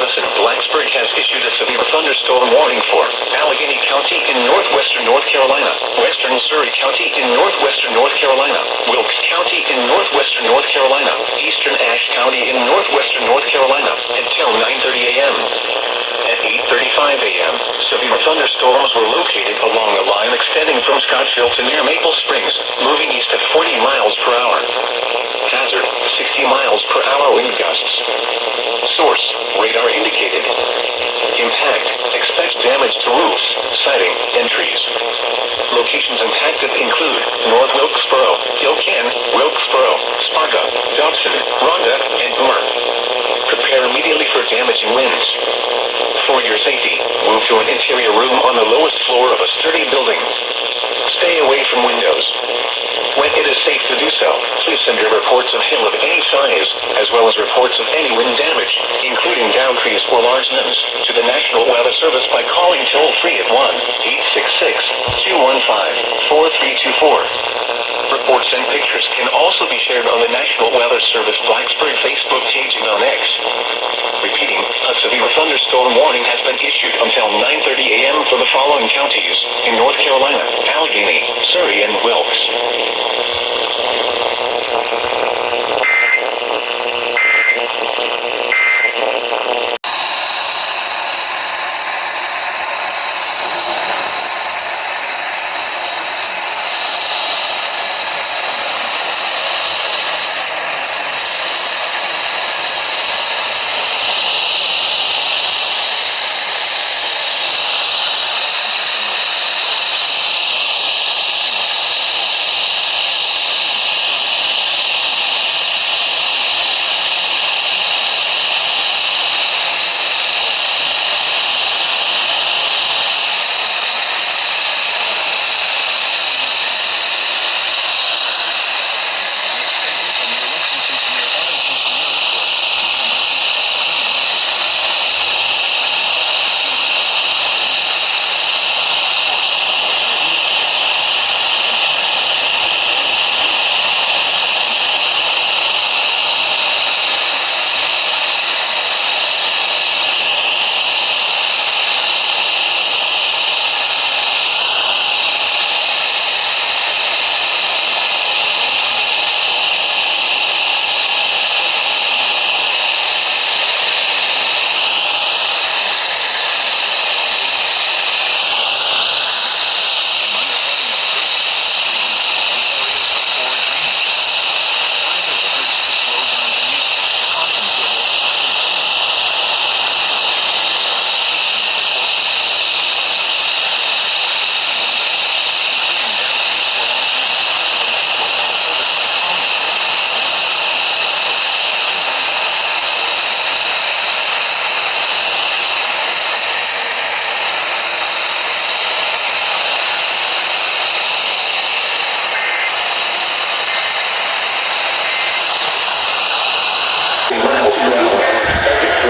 Wisconsin, Blacksburg has issued a severe thunderstorm warning for Allegheny County in northwestern North Carolina, western Surrey County in northwestern North Carolina, Wilkes County in northwestern North Carolina, eastern Ashe County in northwestern North Carolina, until 9:30 a.m. At 8:35 a.m., severe thunderstorms were located along a line extending from Scottsville to near Maple Springs, moving east at 40 miles per hour. Hazard, 60 miles per hour wind gusts. Source, radar indicated. Impact, expect damage to roofs, siding, and trees. Locations impacted include North Wilkesboro, Ilkin, Wilkesboro, Sparta, Dobson, Rhonda, and Boomer. Prepare immediately for damaging winds. For your safety, move to an interior room on the lowest floor of a sturdy building. Stay away from windows. When it is safe to do so, please send your reports of hail of any size, as well as reports of any wind damage, including downed trees or large limbs, to the National Weather Service by calling toll-free at 1-866-215-4324. Reports and pictures can also be shared on the National Weather Service Blacksburg Facebook page and on X. Repeating, a severe thunderstorm warning has been issued until 9:30 a.m. for the following counties in North Carolina: Allegheny, Surrey, and Wilkes.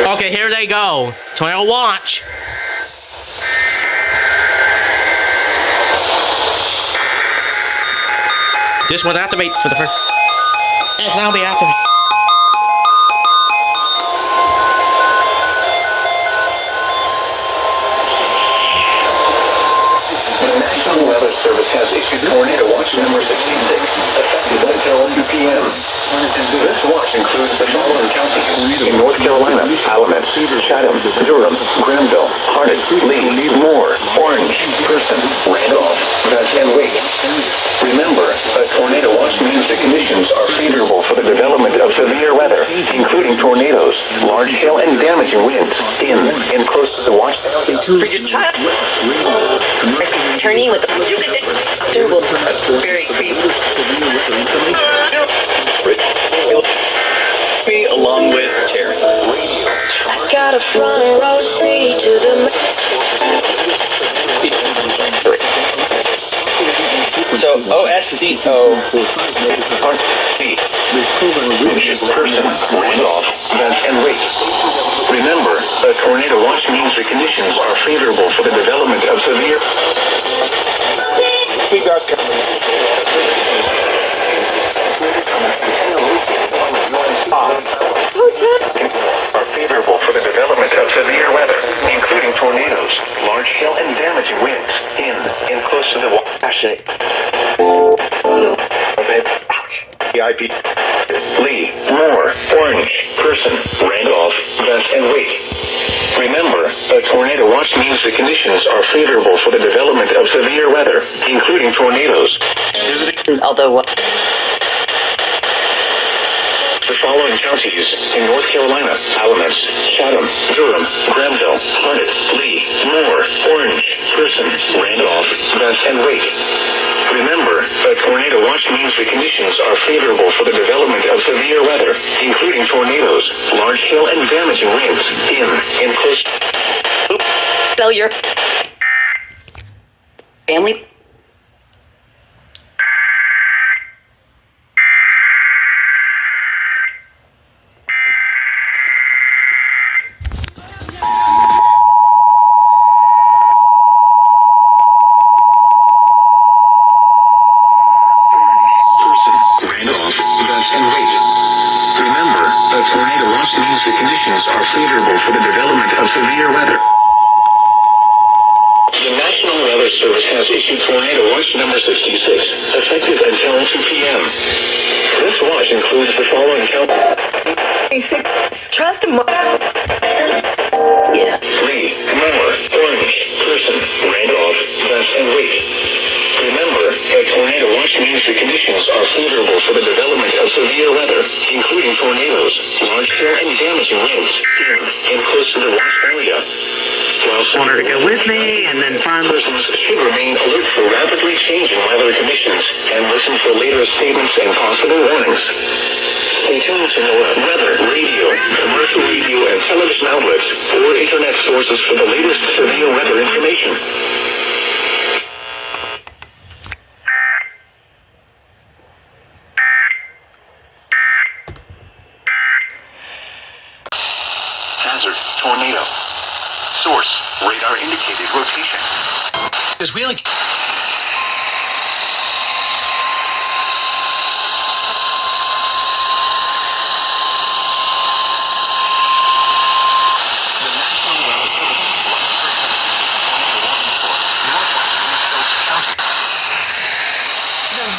Okay, here they go. Tornado watch. This one activate for the first. And now be activated. The National Weather Service has issued Tornado Watch number 66, effective until 2 p.m. This watch includes the following counties in North Carolina: Alamance, Chatham, Durham, Granville, Hardin, Lee, Moore, Orange, Person, Randolph, and Wake. Remember, a tornado watch means the conditions are favorable for the development of severe weather, including tornadoes, large hail, and damaging winds in and close to the watch. For your child, attorney with you can doctor will very creepy. Me along with Terry. I got a front row seat to the. So OSCO. Person, Randolph, and Wake. Remember, a tornado watch means the conditions are favorable for the development of severe. We got Are favorable for the development of severe weather, including tornadoes, large hail, and damaging winds in and close to the water. Actually. Ouch. VIP. Lee, Moore, Orange, Person, Randolph, Gus, and Wake. Remember, a tornado watch means the conditions are favorable for the development of severe weather, including tornadoes. Although The following counties in North Carolina: Alamance, Chatham, Durham, Granville, Harnett, Lee, Moore, Orange, Person, Randolph, Gus, and Wake. Remember, a tornado watch means the conditions are favorable for the development of severe weather, including tornadoes, large hail, and damaging winds in and close. tell your family. Randolph, Gus, and Wake. Remember, a tornado watch means the conditions are favorable for the development of severe weather. The National Weather Service has issued Tornado Watch number 66, effective until 2 p.m. This watch includes the following Trust him. Yeah. Lee, Moore, Orange, Person, Randolph, Gus, and Wake. Remember, a tornado watch means the conditions are favorable for the development of severe weather, including tornadoes, large hail, and damaging winds in and close to the watch area. While Want her to go with me, and then finally. persons should remain alert for rapidly changing weather conditions and listen for later statements and possible warnings. Stay tuned to know weather, radio, commercial radio, and television outlets or internet sources for the latest severe weather information. Hazard, tornado. Source, radar indicated rotation. Because we like.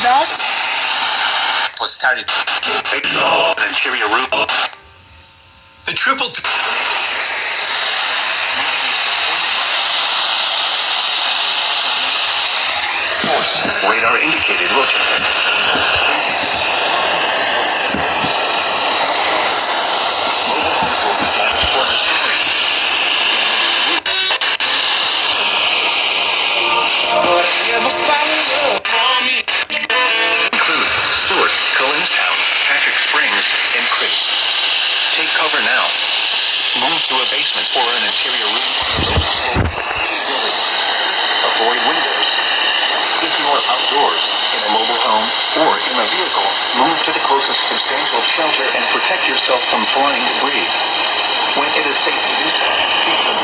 Vast Was started. An interior room. The triple. Source, radar indicated rotation. Include Stewart, Collinstown, Patrick Springs, and Chris. Take cover now. Move to a basement or an interior room. Avoid windows. If you are outdoors, in a mobile home, or in a vehicle, move to the closest substantial shelter and protect yourself from flying debris. When it is safe to do so, keep them.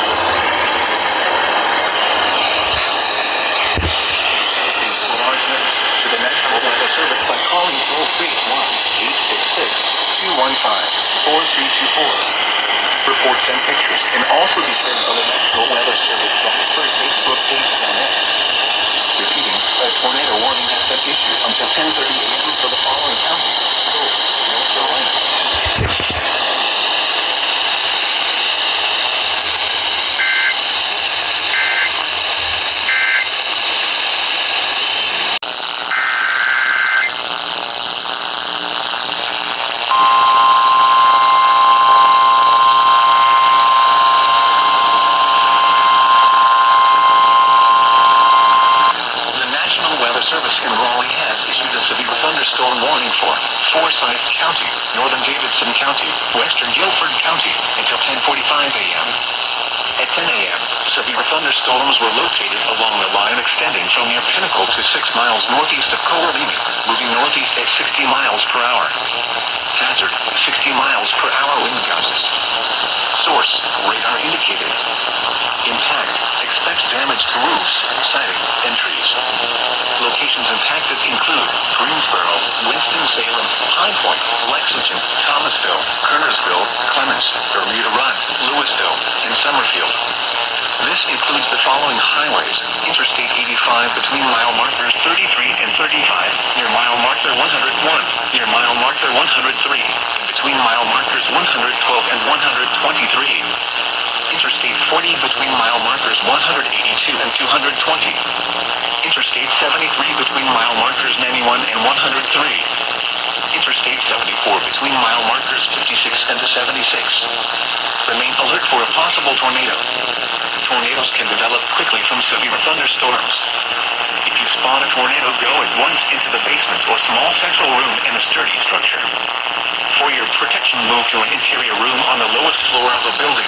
To the National Weather Service by calling toll-free 1-866-215-4324. Reports and pictures can also be sent on the National Weather Service Blacksburg Facebook page and X. Repeating, a tornado warning has been issued until 10:30 a.m. for the following counties: North Carolina. The National Weather Service in Raleigh has issued a severe thunderstorm warning for Forsyth County, Northern Davidson County, Western Guilford County until 10:45 a.m. At 10 a.m., severe thunderstorms were located along the line extending from near Pinnacle to 6 miles northeast of Coraline, moving northeast at 60 miles per hour. Hazard, 60 miles per hour wind gusts. Source, radar indicated. Intact, expect damage to roofs, siding, and trees. Locations impacted include Greensboro, Winston-Salem, High Point, Lexington, Thomasville, Kernersville, Clements, Bermuda Run, Louisville, and Summerfield. This includes the following highways: Interstate 85 between mile markers 33 and 35, near mile marker 101, near mile marker 103, and between mile markers 112 and 123. Interstate 40 between mile markers 182 and 220. Interstate 73 between mile markers 91 and 103. Interstate 74 between mile markers 56 and 76. Remain alert for a possible tornado. Tornadoes can develop quickly from severe thunderstorms. If you spot a tornado, go at once into the basement or small central room in a sturdy structure. For your protection, move to an interior room on the lowest floor of a building.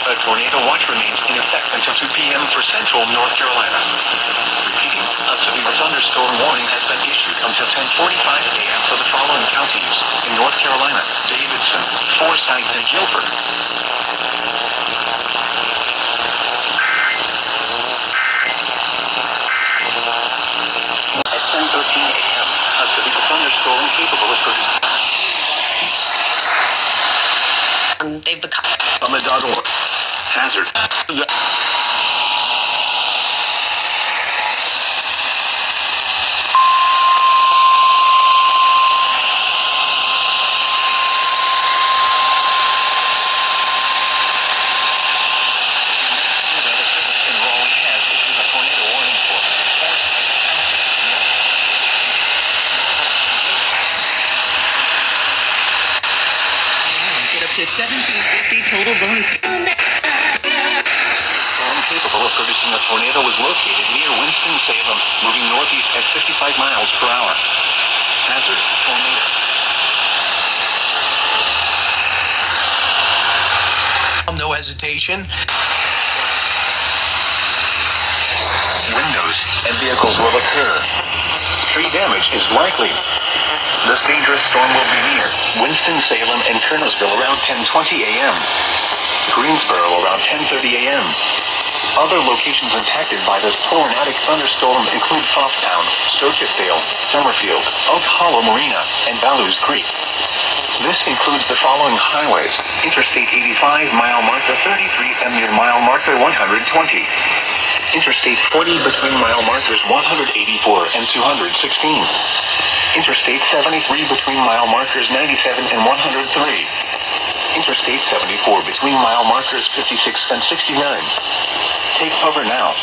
A tornado watch remains in effect until 2 p.m. for central North Carolina. Repeating, a severe thunderstorm warning has been issued until 10:45 a.m. for the following counties in North Carolina: Davidson, Forsyth, and Guilford. At 10:13 a.m., a severe thunderstorm capable of producing They've become. Summit.org. hazard. Get up to $1,750 total bonus. Storm capable of producing a tornado was located near Winston-Salem, moving northeast at 55 miles per hour. Hazard: tornado. No hesitation. Windows and vehicles will occur. Tree damage is likely. This dangerous storm will be near Winston-Salem and Kernersville around 10:20 a.m. Greensboro around 10:30 a.m. Other locations impacted by this tornadic thunderstorm include Pfafftown, Stochasdale, Summerfield, Oak Hollow Marina, and Ballows Creek. This includes the following highways: Interstate 85 mile marker 33 and near mile marker 120. Interstate 40 between mile markers 184 and 216. Interstate 73 between mile markers 97 and 103. Interstate 74 between mile markers 56 and 69. Take cover now.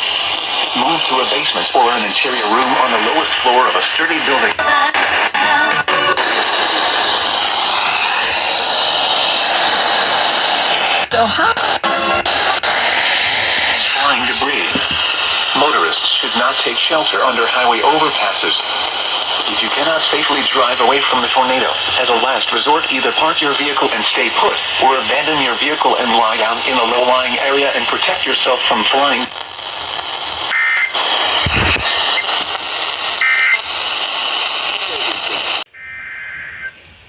Move to a basement or an interior room on the lowest floor of a sturdy building. Flying debris. Motorists should not take shelter under highway overpasses. If you cannot safely drive away from the tornado, as a last resort, either park your vehicle and stay put, or abandon your vehicle and lie down in a low-lying area and protect yourself from flying.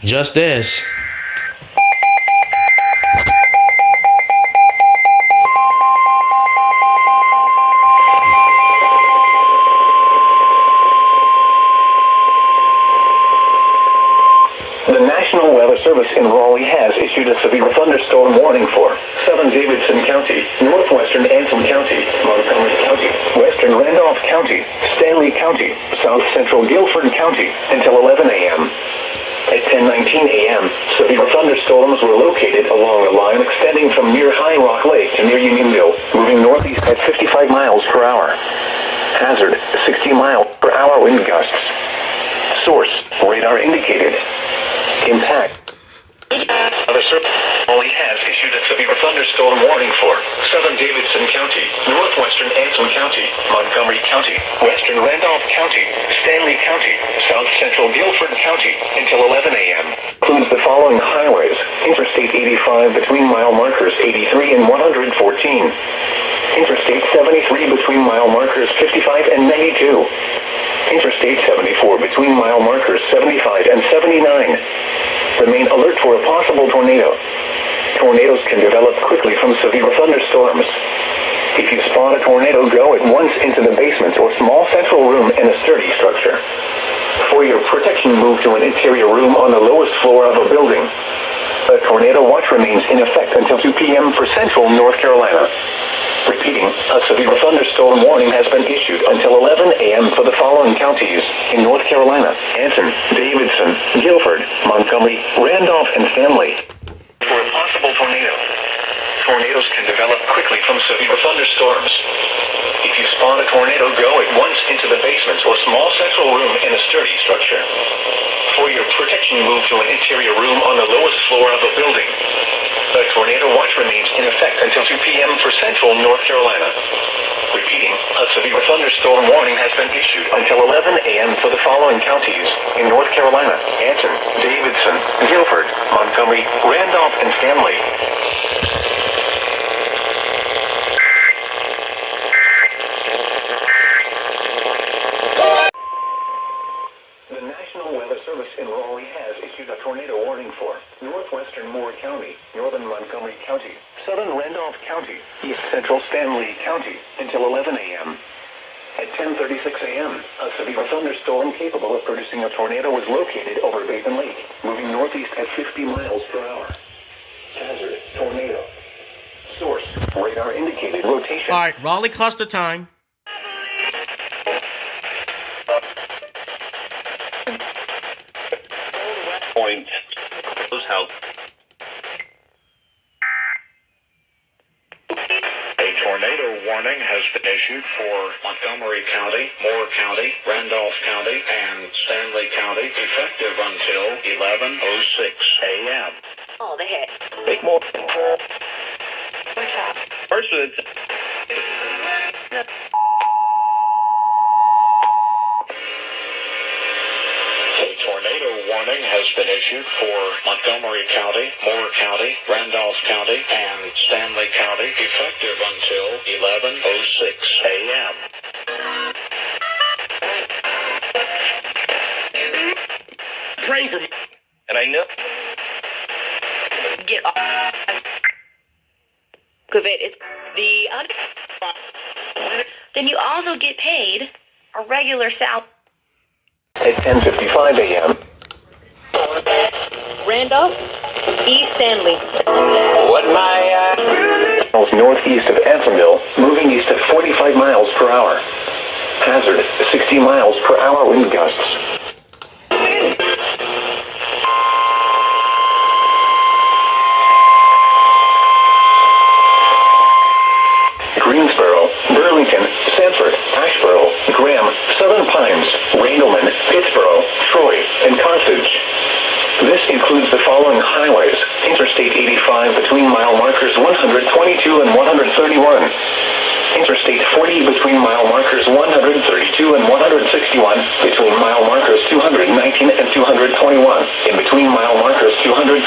Just this. The National Weather Service in Raleigh has issued a severe thunderstorm warning for Southern Davidson County, Northwestern Anson County, Montgomery County, Western Randolph County, Stanley County, South Central Guilford County until 11 a.m. At 10:19 a.m., severe thunderstorms were located along a line extending from near High Rock Lake to near Unionville, moving northeast at 55 miles per hour. Hazard: 60 mile per hour wind gusts. Source: radar indicated. Impact. Weather Service only has issued a severe thunderstorm warning for Southern Davidson County, Northwestern Anson County, Montgomery County, Western Randolph County, Stanley County, South Central Guilford County until 11 a.m. Includes the following highways: Interstate 85 between mile markers 83 and 114. Interstate 73 between mile markers 55 and 92. Interstate 74 between mile markers 75 and 79. Remain alert for a possible tornado. Tornadoes can develop quickly from severe thunderstorms. If you spot a tornado, go at once into the basement or small central room in a sturdy structure. For your protection, move to an interior room on the lowest floor of a building. A tornado watch remains in effect until 2 p.m. for central North Carolina. Repeating, a severe thunderstorm warning has been issued until 11 a.m. for the following counties in North Carolina: Anson, Davidson, Guilford, Montgomery, Randolph, and Stanley. For a possible tornado. Tornadoes can develop quickly from severe thunderstorms. If you spot a tornado, go at once into the basement or small central room in a sturdy structure. For your protection, move to an interior room on the lowest floor of a building. A tornado watch remains in effect until 2 p.m. for central North Carolina. Repeating, a severe thunderstorm warning has been issued until 11 a.m. for the following counties in North Carolina: Anson, Davidson, Guilford, Montgomery, Randolph, and Stanley. The National Weather Service in Raleigh has issued a tornado warning for northwestern Moore County, northern Montgomery County, southern Randolph County, east central Stanley County until 11 a.m. At 10:36 a.m., a severe thunderstorm capable of producing a tornado was located over Basin Lake, moving northeast at 50 miles per hour. Hazard, tornado. Source, radar indicated rotation. Alright, Raleigh cluster time. Point. Those help. A tornado warning has been issued for Montgomery County, Moore County, Randolph County, and Stanley County, effective until 11:06 a.m. Oh, the hit. Make more. Person. A tornado warning has been issued for Montgomery County, Moore County, Randolph County, and Stanley County, effective until 11:06 a.m. Praying for me, and I know. Get off of it is the then you also get paid a regular salary. At 10:55 a.m. Randolph, East Stanley. What northeast of Ansonville, moving east at 45 miles per hour. Hazard, 60 miles per hour wind gusts. Greensboro, Burlington, Sanford, Asheboro, Graham, Southern Pines, Randleman, Pittsboro, Troy, and Carthage. This includes the following highways: Interstate 85 between mile markers 122 and 131. Interstate 40 between mile markers 132 and 161, between mile markers 219 and 221, in between mile markers 224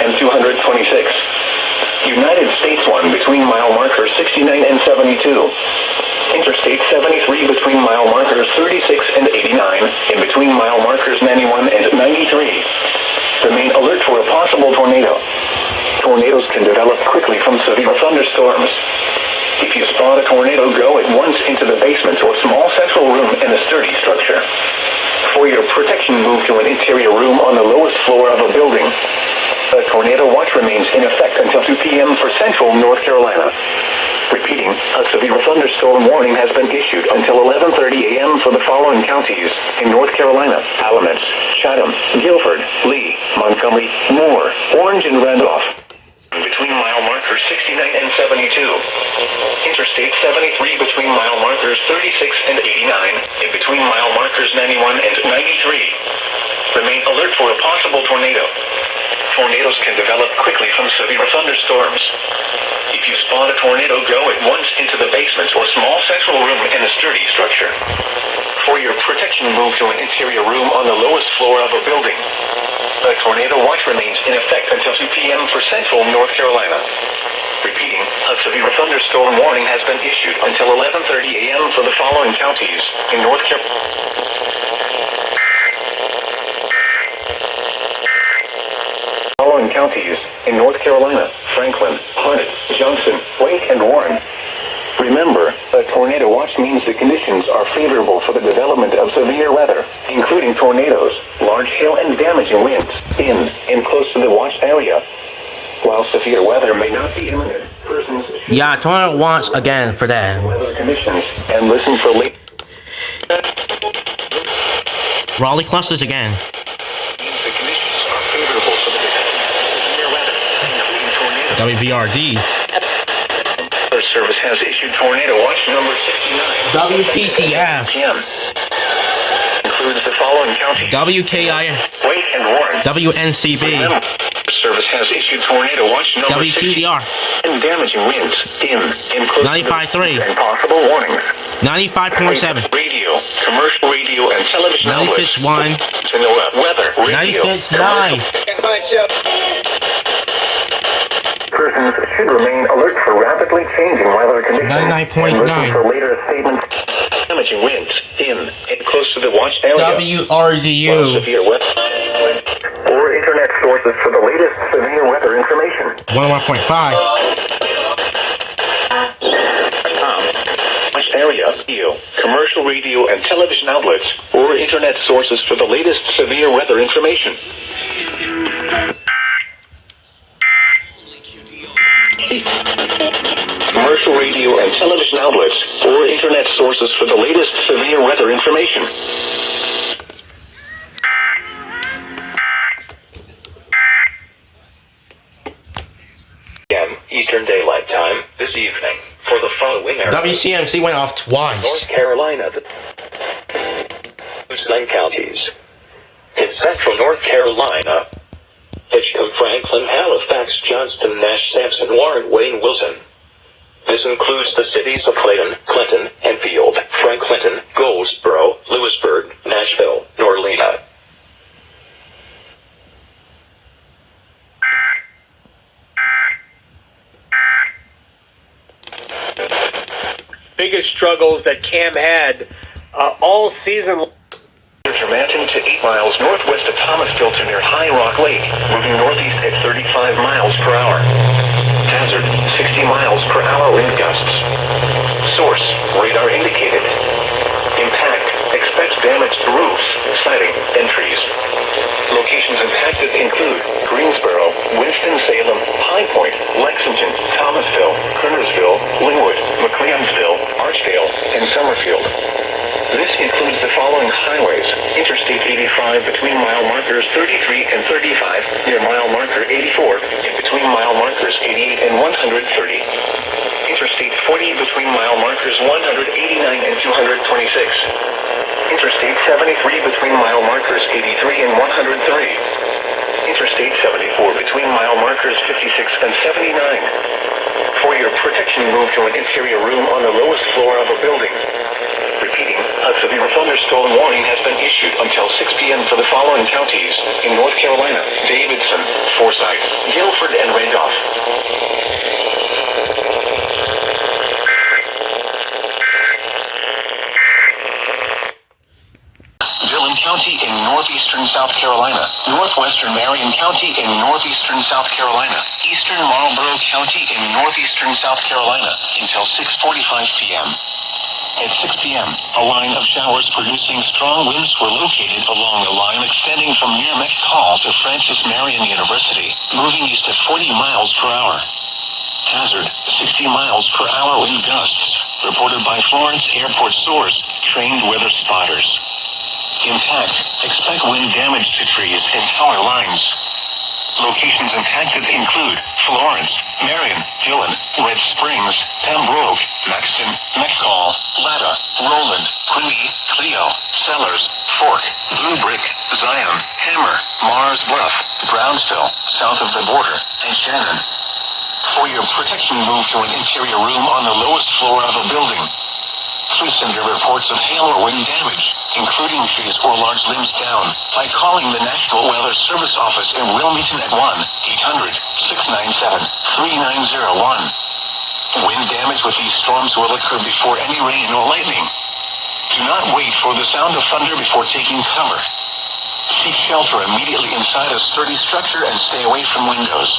and 226. United States 1 between mile markers 69 and 72. Interstate 73 between mile markers 36 and 89, in between mile markers 91 and 93. Remain alert for a possible tornado. Tornadoes can develop quickly from severe thunderstorms. If you spot a tornado, go at once into the basement or small central room in a sturdy structure. For your protection, move to an interior room on the lowest floor of a building. A tornado watch remains in effect until 2 p.m. for central North Carolina. Repeating, a severe thunderstorm warning has been issued until 11:30 a.m. for the following counties in North Carolina: Alamance, Chatham, Guilford, Lee, Montgomery, Moore, Orange, and Randolph. Between mile markers 69 and 72. Interstate 73 between mile markers 36 and 89, in between mile markers 91 and 93. Remain alert for a possible tornado. Tornadoes can develop quickly from severe thunderstorms. If you spot a tornado, go at once into the basement or small central room in a sturdy structure. For your protection, move to an interior room on the lowest floor of a building. A tornado watch remains in effect until 2 p.m. for central North Carolina. Repeating, a severe thunderstorm warning has been issued until 11:30 a.m. for the following counties in North Carolina. Following counties in North Carolina: Franklin, Harnett, Johnson, Wake, and Warren. Remember, a tornado watch means the conditions are favorable for the development of severe weather, including tornadoes, large hail, and damaging winds in and close to the watch area. While severe weather may not be imminent, persons should Yeah, tornado watch again for that. weather conditions and listen for late. Raleigh clusters again. Means the conditions are favorable for the development of severe weather, including tornadoes. WVRD. Weather Service has issued tornado watch number 69. WPTF. PM. Includes the following counties: WKI. Wake and Warren. WNCB. Weather Service has issued tornado watch number 60 WQDR. and damaging winds in close 95.3. and possible warnings. 95.7. Radio, commercial radio, and television outlets. 96.1. To know weather, radio, 96.9. persons should remain alert for rapidly changing weather conditions. 99.9. And listen for later statements. Damaging winds in and close to the watch area. WRDU. Severe weather. Or internet sources for the latest severe weather information. 101.5. Watch area, radio, commercial radio, and television outlets, or internet sources for the latest severe weather information. Commercial radio and television outlets, or internet sources for the latest severe weather information. Eastern Daylight Time this evening for the following area. WCMC went off twice. North Carolina, the Nine counties. In central North Carolina, Hitchcock, Franklin, Halifax, Johnston, Nash, Sampson, Warren, Wayne, Wilson. This includes the cities of Clayton, Clinton, Enfield, Franklinton, Goldsboro, Lewisburg, Nashville, Norlina. Biggest struggles that Cam had all season. Mountain to 8 miles northwest of Thomasville to near High Rock Lake, moving northeast at 35 miles per hour. Hazard, 60 miles per hour wind gusts. Source, radar indicated. Impact, expect damage to roofs, siding, and trees. Locations impacted include Greensboro, Winston-Salem, High Point, Lexington, Thomasville, Kernersville, Linwood, McLeansville, Archdale, and Summerfield. This includes the following highways: Interstate 85 between mile markers 33 and 35, near mile marker 84, and between mile markers 88 and 130. Interstate 40 between mile markers 189 and 226. Interstate 73 between mile markers 83 and 130. Interstate 74 between mile markers 56 and 79. For your protection, move to an interior room on the lowest floor of a building. Repeating, a severe thunderstorm warning has been issued until 6 p.m. for the following counties in North Carolina: Davidson, Forsyth, Guilford, and Randolph. Dillon County in northeastern South Carolina, northwestern Marion County in northeastern South Carolina, eastern Marlborough County in northeastern South Carolina until 6:45 p.m. At 6 p.m., a line of showers producing strong winds were located along the line extending from near Hall to Francis Marion University, moving east at 40 miles per hour. Hazard, 60 miles per hour wind gusts, reported by Florence Airport source, trained weather spotters. Impact, expect wind damage to trees and power lines. Locations impacted include Florence, Marion, Dillon, Red Springs, Pembroke, Maxton, McCall, Latta, Roland, Quinby, Clio, Sellers, Fork, Blue Brick, Zion, Hammer, Mars Bluff, Brownsville, south of the border, and Shannon. For your protection, move to an interior room on the lowest floor of a building. Please send your reports of hail or wind damage, including trees or large limbs down, by calling the National Weather Service Office in Wilmington at 1-800-697-3901. Wind damage with these storms will occur before any rain or lightning. Do not wait for the sound of thunder before taking cover. Seek shelter immediately inside a sturdy structure and stay away from windows.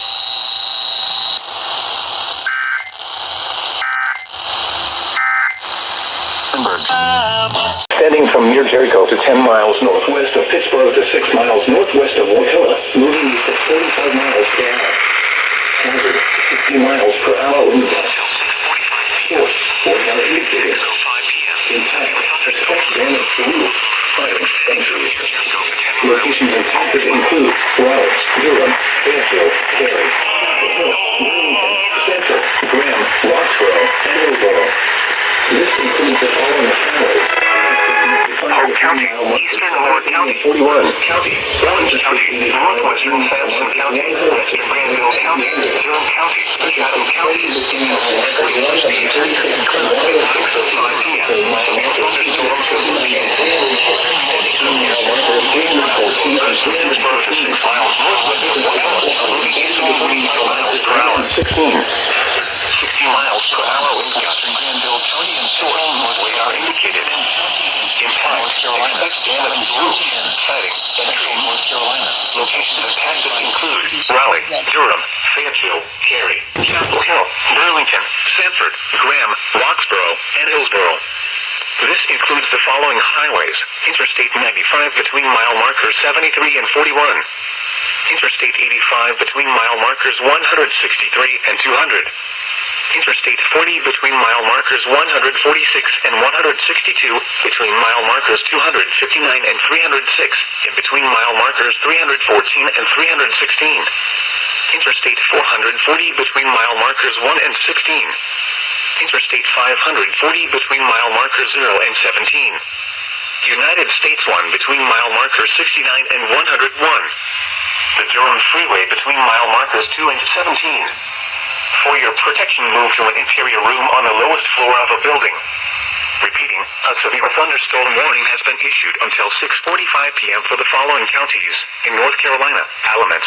Pittsburgh. Extending from near Jericho to 10 miles northwest of Pittsburgh to 6 miles northwest of Wakulla, moving east at 45 miles per hour. Hazard, 60 miles per hour wind gusts. Source, radar indicated. Impact, expect damage to roof, fire, injuries. Locations impacted include Raleigh, Durham, Fairfield, Cary, Chapel Hill, Burlington, Center, Graham, Roxborough, and Hillsborough. This includes the following highways. Polk County, Eastern Ward County, 41. County, Rollins County, Northwestern Sampson County, Western Granville County, Durham County, Chatham County, miles per hour in Western Granville County and Source, radar indicated. Impact, expect damage to roof, siding, Central North Carolina. Locations impacted include Raleigh, Durham, Fayetteville, Cary, Chapel Hill, Burlington, Sanford, Graham, Roxborough, and Hillsborough. This includes the following highways: Interstate 95 between mile markers 73 and 41. Interstate 85 between mile markers 163 and 200. Interstate 40 between mile markers 146 and 162, between mile markers 259 and 306, and between mile markers 314 and 316. Interstate 440 between mile markers 1 and 16. Interstate 540 between mile markers 0 and 17. United States 1 between mile markers 69 and 101. The Durham Freeway between mile markers 2 and 17. For your protection, move to an interior room on the lowest floor of a building. Repeating, a severe thunderstorm warning has been issued until 6:45 p.m. for the following counties in North Carolina: Alamance,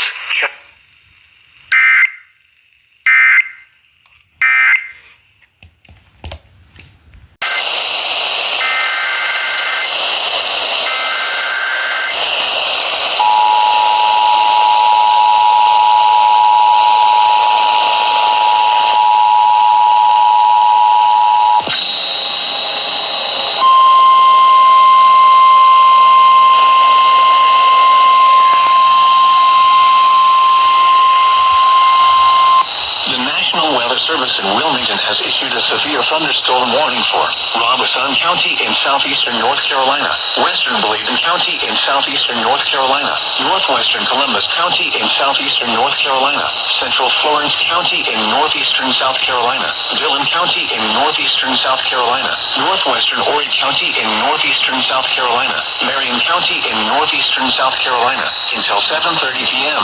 Service in Wilmington has issued a severe thunderstorm warning for Robeson County in southeastern North Carolina, western Bladen County in southeastern North Carolina, northwestern Columbus County in southeastern North Carolina, central Florence County in northeastern South Carolina, Dillon County in northeastern South Carolina, northwestern Horry County in northeastern South Carolina, Marion County in northeastern South Carolina, until 7:30 p.m.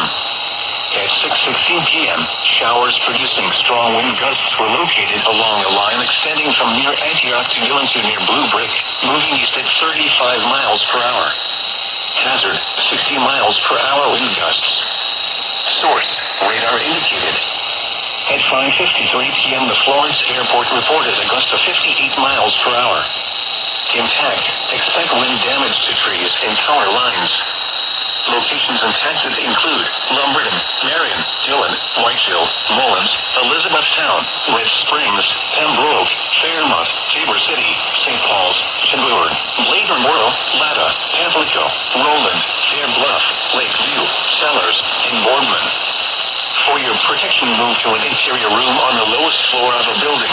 At 6:16 p.m., showers producing strong wind gusts were located along a line extending from near Antioch to Dillon to near Blue Brick, moving east at 35 miles per hour. Hazard, 60 miles per hour wind gusts. Source, radar indicated. At 5:53 p.m., the Florence Airport reported a gust of 58 miles per hour. Impact, expect wind damage to trees and power lines. Locations impacted include Lumberton, Marion, Dillon, Whiteville, Mullins, Elizabethtown, Red Springs, Pembroke, Fairmont, Tabor City, St. Paul's, Chambord, Blade Memorial, Latta, Pamplico, Roland, Fair Bluff, Lakeview, Sellers, and Boardman. For your protection, move to an interior room on the lowest floor of a building.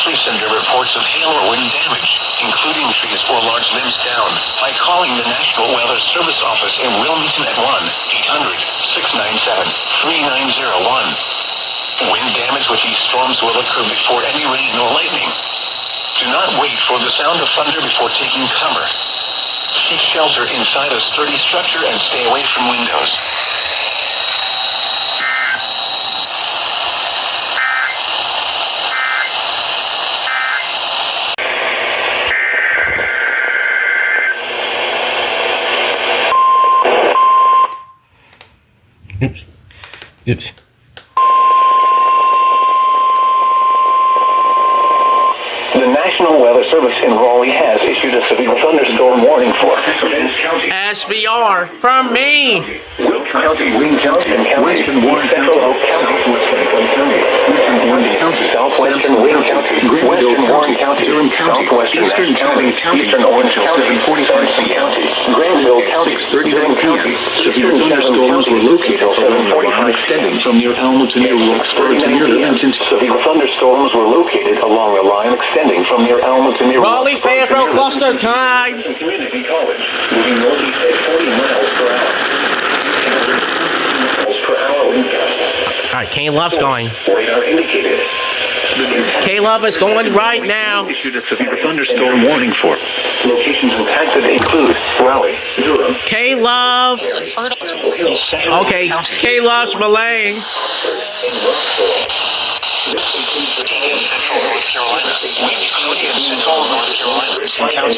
Please send your reports of hail or wind damage, including trees or large limbs down, by calling the National Weather Service office in Wilmington at 1-800-697-3901. Wind damage with these storms will occur before any rain or lightning. Do not wait for the sound of thunder before taking cover. Seek shelter inside a sturdy structure and stay away from windows. Oops. The National Weather Service in Raleigh has issued a severe thunderstorm warning for Vince County, SBR from me. Wilkes County, Wayne County, Western Warren County, Southwest Franklin County, Eastern Orange County, Southwestern Wayne County, Western Warren County, Durham County, Eastern Chatham County, Eastern Orange County, 7:45 p.m. Granville County, 6:30 p.m. Severe thunderstorms were located along the line extending from near Alma to near Roxborough to near Lincoln. Severe thunderstorms were located along the line extending from near Alma to near Raleigh Fayetteville cluster time. Community College, moving northeast at 40 miles per hour. Miles per hour wind gusts. Alright, K-Love's going. Radar indicated. K-Love is going right now. Issued a severe thunderstorm warning for. Locations impacted include Raleigh, Durham, K-Love. Okay, K-Love's relaying. North Carolina, Wayne County and Central North Carolina, Wilson County,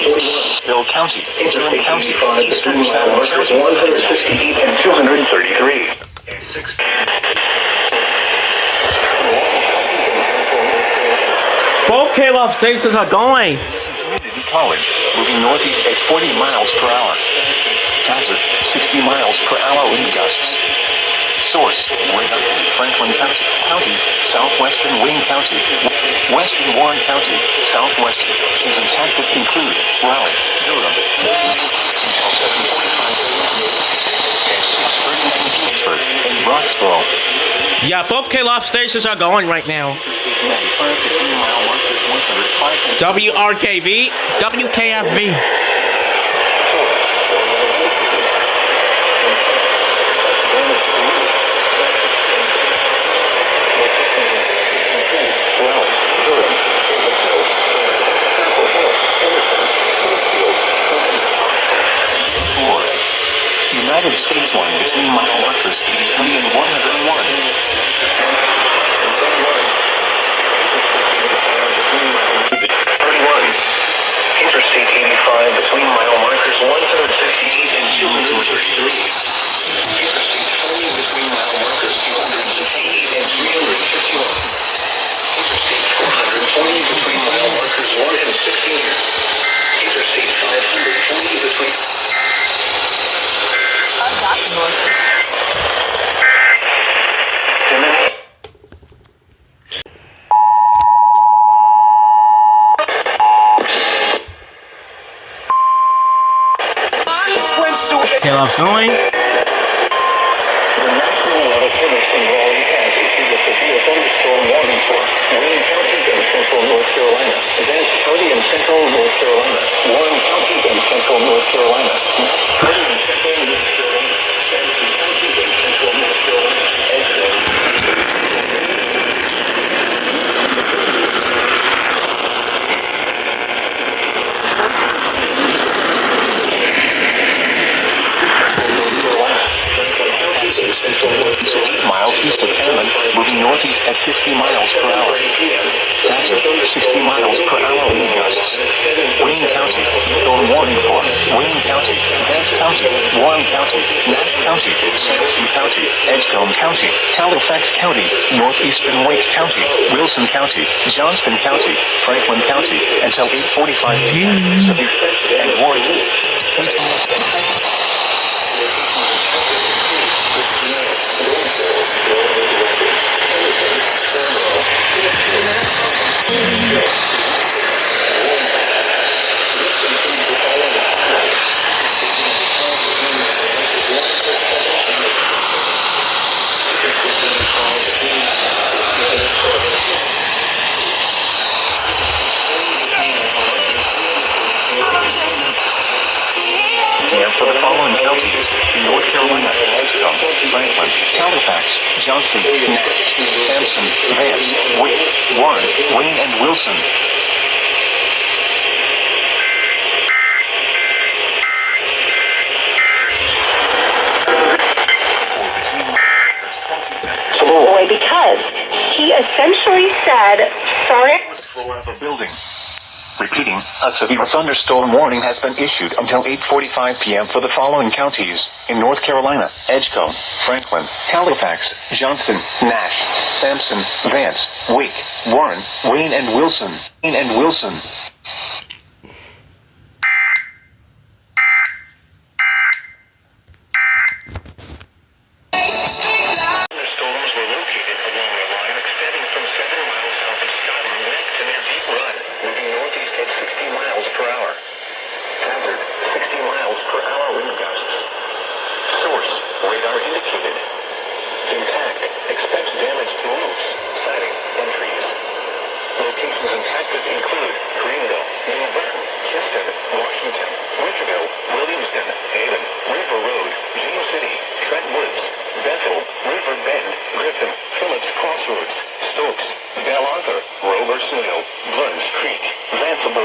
Bill County, Durham County, Eastern Chatham County, 168 and 233. Both K-Love stations are going. Community College, moving northeast at 40 miles per hour. Hazard, 60 miles per hour wind gusts. Source, radar, Franklin County, Southwestern Wayne County, Western Warren County, Southwestern. Seasons impacted include Raleigh, Durham, until 7:45 and Roxborough. Yeah, both K-Love stations are going right now. 95 to 3 mile markers, 105 WRKV, WKFV. United States line between mile markers 80 and 101. Interstate 85 between mile markers 168 and 233. Interstate 20 between mile markers 268 and 351. Interstate 420 between mile markers 1 and 16. Interstate 520 between... K-Love's going. The National Weather Service in Raleigh has issued a severe thunderstorm warning for Wayne County and Central North Carolina, Adams County and Central North Carolina, Warren County and Central North Carolina, County and Central North Carolina, Madison County and Central North Carolina, Central North Carolina, 8 miles east of Hammond, moving northeast at 50 miles per hour. Hazard, 60 miles per hour wind gusts. Wayne County, storm warning for Wayne County, Vance County, Warren County, Nash County, Sampson County, Edgecombe County, Halifax County, Northeastern Wake County, Wilson County, Johnston County, Franklin County, until 8:45 p.m. and Warren. For the following counties, North Carolina, Edgecombe, Franklin, Halifax, Johnston, Nash, Sampson, Vance, Wake, Warren, Wayne, and Wilson. Boy, because he essentially said, sorry. Floor of a building. Repeating, a severe thunderstorm warning has been issued until 8:45 p.m. for the following counties in North Carolina: Edgecombe, Franklin, Halifax, Johnston, Nash, Sampson, Vance, Wake, Warren, Wayne, and Wilson.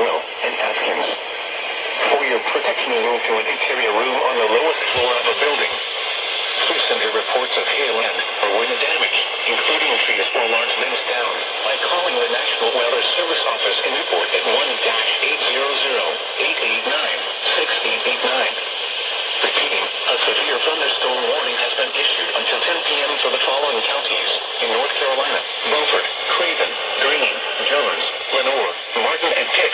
Bruno, and Atkins. For your protection, move to an interior room on the lowest floor of a building. Please send your reports of hail and or wind damage, including trees or large limbs down, by calling the National Weather Service Office in Newport at 1-800-889-6889. Repeating, a severe thunderstorm warning has been issued until 10 p.m. for the following counties in North Carolina: Beaufort, Craven, Greene, Jones, Lenoir, Martin, and Pitt.